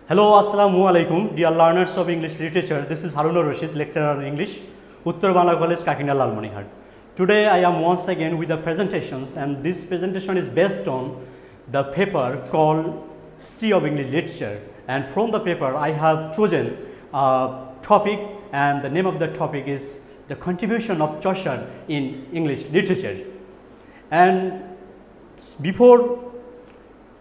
Hello, Assalamu alaikum, dear learners of English literature. This is Harun Rashid, lecturer in English, Uttar Bangla College, Kakinda Lalmonihar. Today I am once again with the presentations, and this presentation is based on the paper called History of English Literature. And from the paper I have chosen a topic, and the name of the topic is the contribution of Chaucer in English literature. And before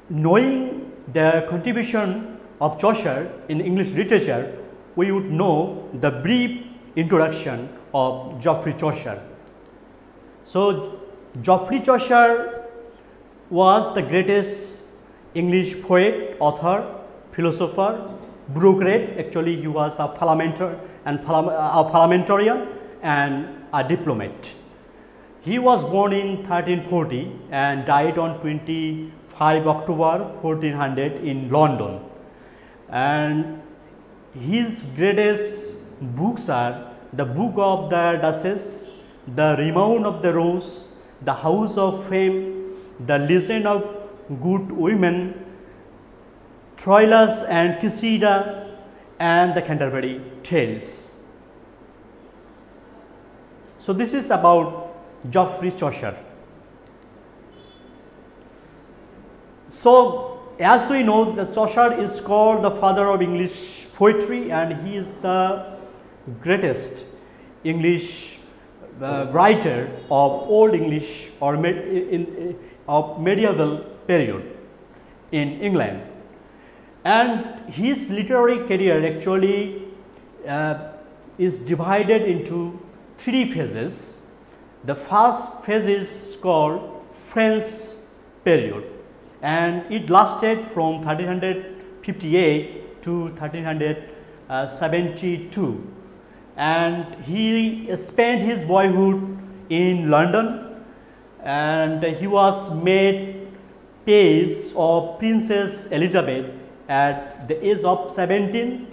knowing the contribution of Chaucer in English literature, we would know the brief introduction of Geoffrey Chaucer. So, Geoffrey Chaucer was the greatest English poet, author, philosopher, bureaucrat. Actually, he was a parliamentarian and a diplomat. He was born in 1340 and died on 25 October 1400 in London. And his greatest books are the Book of the Duchess, the Renown of the Rose, the House of Fame, the Legend of Good Women, Troilus and Cressida, and the Canterbury Tales. So this is about Geoffrey Chaucer. So as we know, the Chaucer is called the father of English poetry, and he is the greatest English writer of Old English or of medieval period in England. And his literary career actually is divided into three phases. The first phase is called French period, and it lasted from 1358 to 1372, and he spent his boyhood in London, and he was made page of Princess Elizabeth at the age of 17,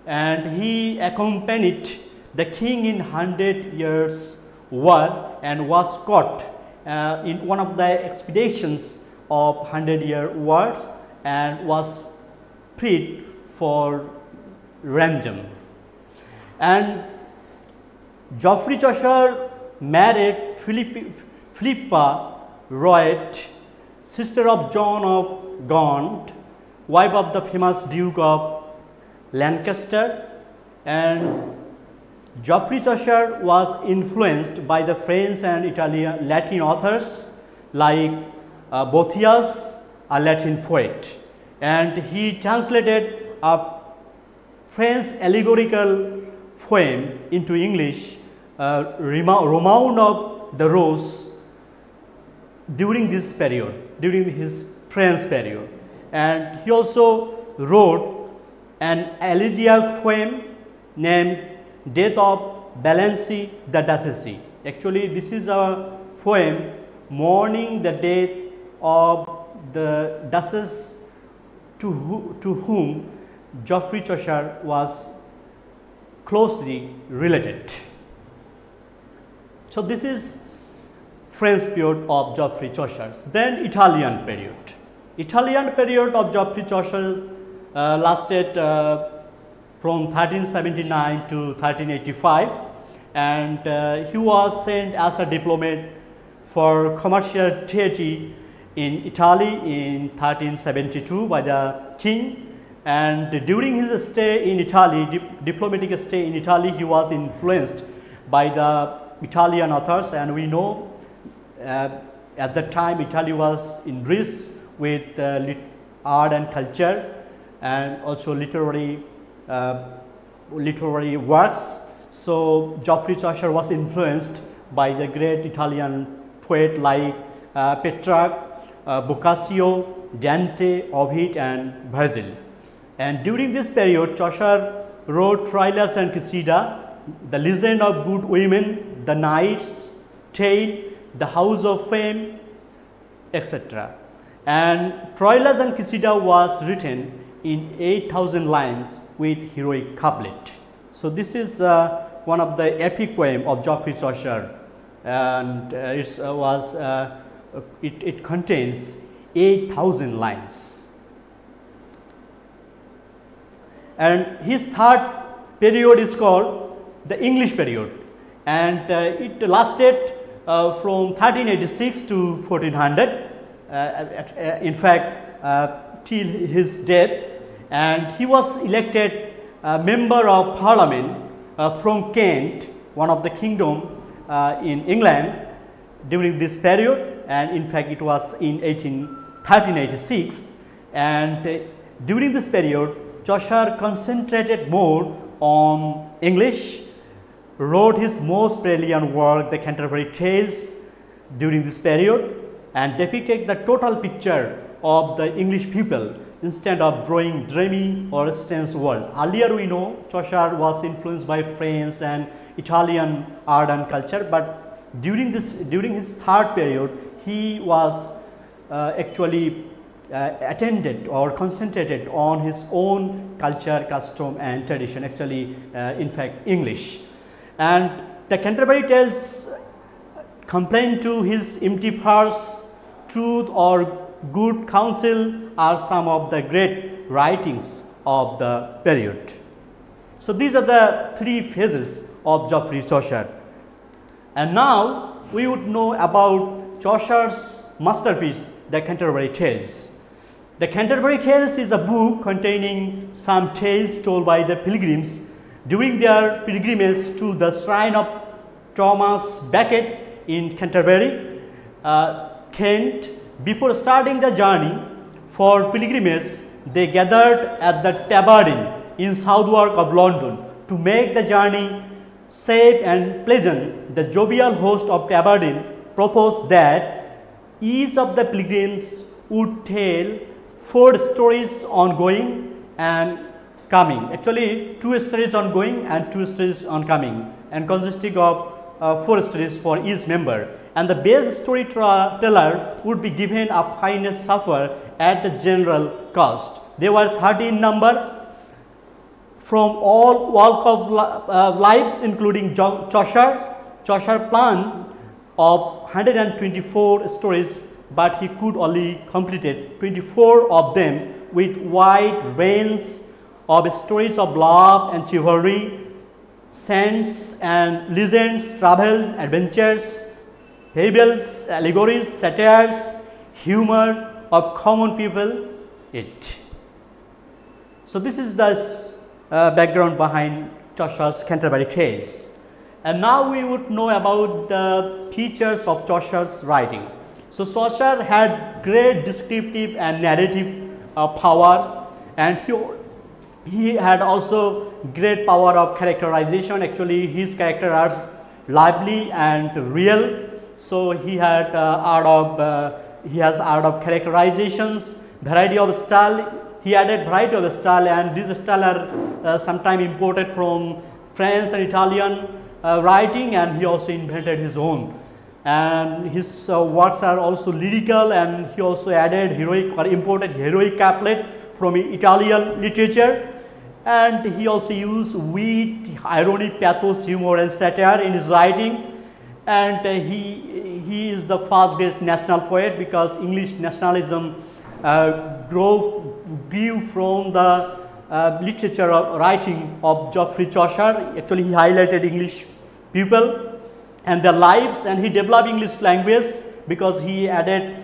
and he accompanied the king in 100 Years' War and was caught in one of the expeditions of 100-year wars and was freed for ransom. And Geoffrey Chaucer married Philippa Roet, sister of John of Gaunt, wife of the famous Duke of Lancaster. And Geoffrey Chaucer was influenced by the French and Italian Latin authors like Boethius, a Latin poet, and he translated a French allegorical poem into English, Renown of the Rose, during this period, during his French period. And he also wrote an elegiac poem named Death of Valence the Duchess. Actually, this is a poem mourning the death of the Duchess to whom Geoffrey Chaucer was closely related. So this is French period of Geoffrey Chaucer. Then Italian period. Italian period of Geoffrey Chaucer lasted from 1379 to 1385, and he was sent as a diplomat for commercial treaty in Italy in 1372 by the king. And during his stay in Italy, diplomatic stay in Italy, he was influenced by the Italian authors, and we know at that time Italy was enriched with art and culture and also literary works. So Geoffrey Chaucer was influenced by the great Italian poet like Petrarch, Boccaccio, Dante, Ovid, and Virgil. And during this period, Chaucer wrote Troilus and Cressida, the Legend of Good Women, the Knight's Tale, the House of Fame, etc. And Troilus and Cressida was written in 8,000 lines with heroic couplet. So this is one of the epic poem of Geoffrey Chaucer, and it contains 8,000 lines. and his third period is called the English period, and it lasted from 1386 to 1400, in fact till his death, and he was elected member of parliament from Kent, one of the kingdom in England during this period, and in fact it was in 1386, and during this period Chaucer concentrated more on English, wrote his most brilliant work, the Canterbury Tales, during this period, and depicted the total picture of the English people instead of drawing dreamy or strange world. Earlier we know Chaucer was influenced by French and Italian art and culture, but during his third period he was actually attended or concentrated on his own culture, custom and tradition, actually in fact English. And the Canterbury Tales complain to his empty verse, truth or good counsel are some of the great writings of the period. So these are the three phases of Geoffrey Chaucer. And now we would know about Chaucer's masterpiece, the Canterbury Tales. The Canterbury Tales is a book containing some tales told by the pilgrims during their pilgrimage to the shrine of Thomas Becket in Canterbury, Kent. Before starting the journey for pilgrimage, they gathered at the Tabardine in Southwark of London to make the journey safe and pleasant. The jovial host of Tabardine proposed that each of the pilgrims would tell 4 stories on going and coming. Actually, 2 stories on going and 2 stories on coming, and consisting of 4 stories for each member. And the best storyteller would be given a finest supper at the general cost. They were 30 in number from all walk of lives, including Chaucer. Chaucer planned of 124 stories, but he could only completed 24 of them, with wide range of stories of love and chivalry, saints and legends, travels, adventures, fables, allegories, satires, humor of common people. So this is the background behind Chaucer's Canterbury Tales. And now we would know about the features of Chaucer's writing. So Chaucer had great descriptive and narrative power, and he had also great power of characterization. Actually, his characters are lively and real. So he had he has art of characterizations, variety of style. He added variety of style, and these style are sometimes imported from French and Italian writing, and he also invented his own. And his works are also lyrical, and he also added heroic or imported heroic couplet from Italian literature. And he also used wit, irony, pathos, humor and satire in his writing. And he is the first great national poet, because English nationalism grew from the literature writing of Geoffrey Chaucer. Actually, he highlighted English people and their lives, and he developed English language because he added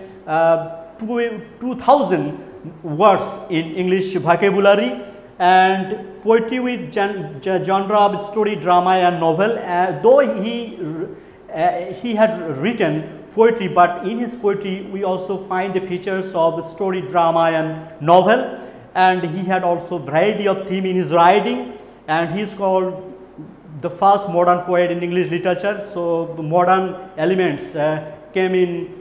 2,000 words in English vocabulary, and poetry with genre of story, drama and novel. Though he had written poetry, but in his poetry we also find the features of story, drama and novel, and he had also variety of theme in his writing, and he is called the first modern poet in English literature. So the modern elements came in,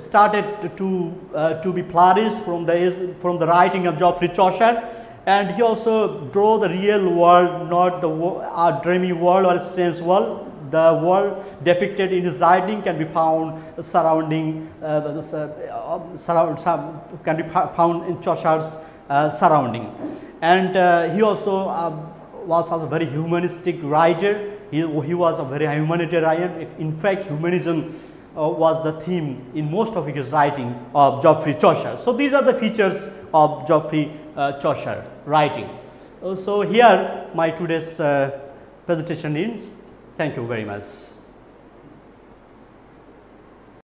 started to be flourished from the writing of Geoffrey Chaucer. And he also drew the real world, not the dreamy world or strange world. The world depicted in his writing can be found surrounding, can be found in Chaucer's surrounding. And he also was a very humanistic writer. He was a very humanitarian. In fact, humanism was the theme in most of his writing of Geoffrey Chaucer. So these are the features of Geoffrey Chaucer writing. So here my today's presentation ends. Thank you very much.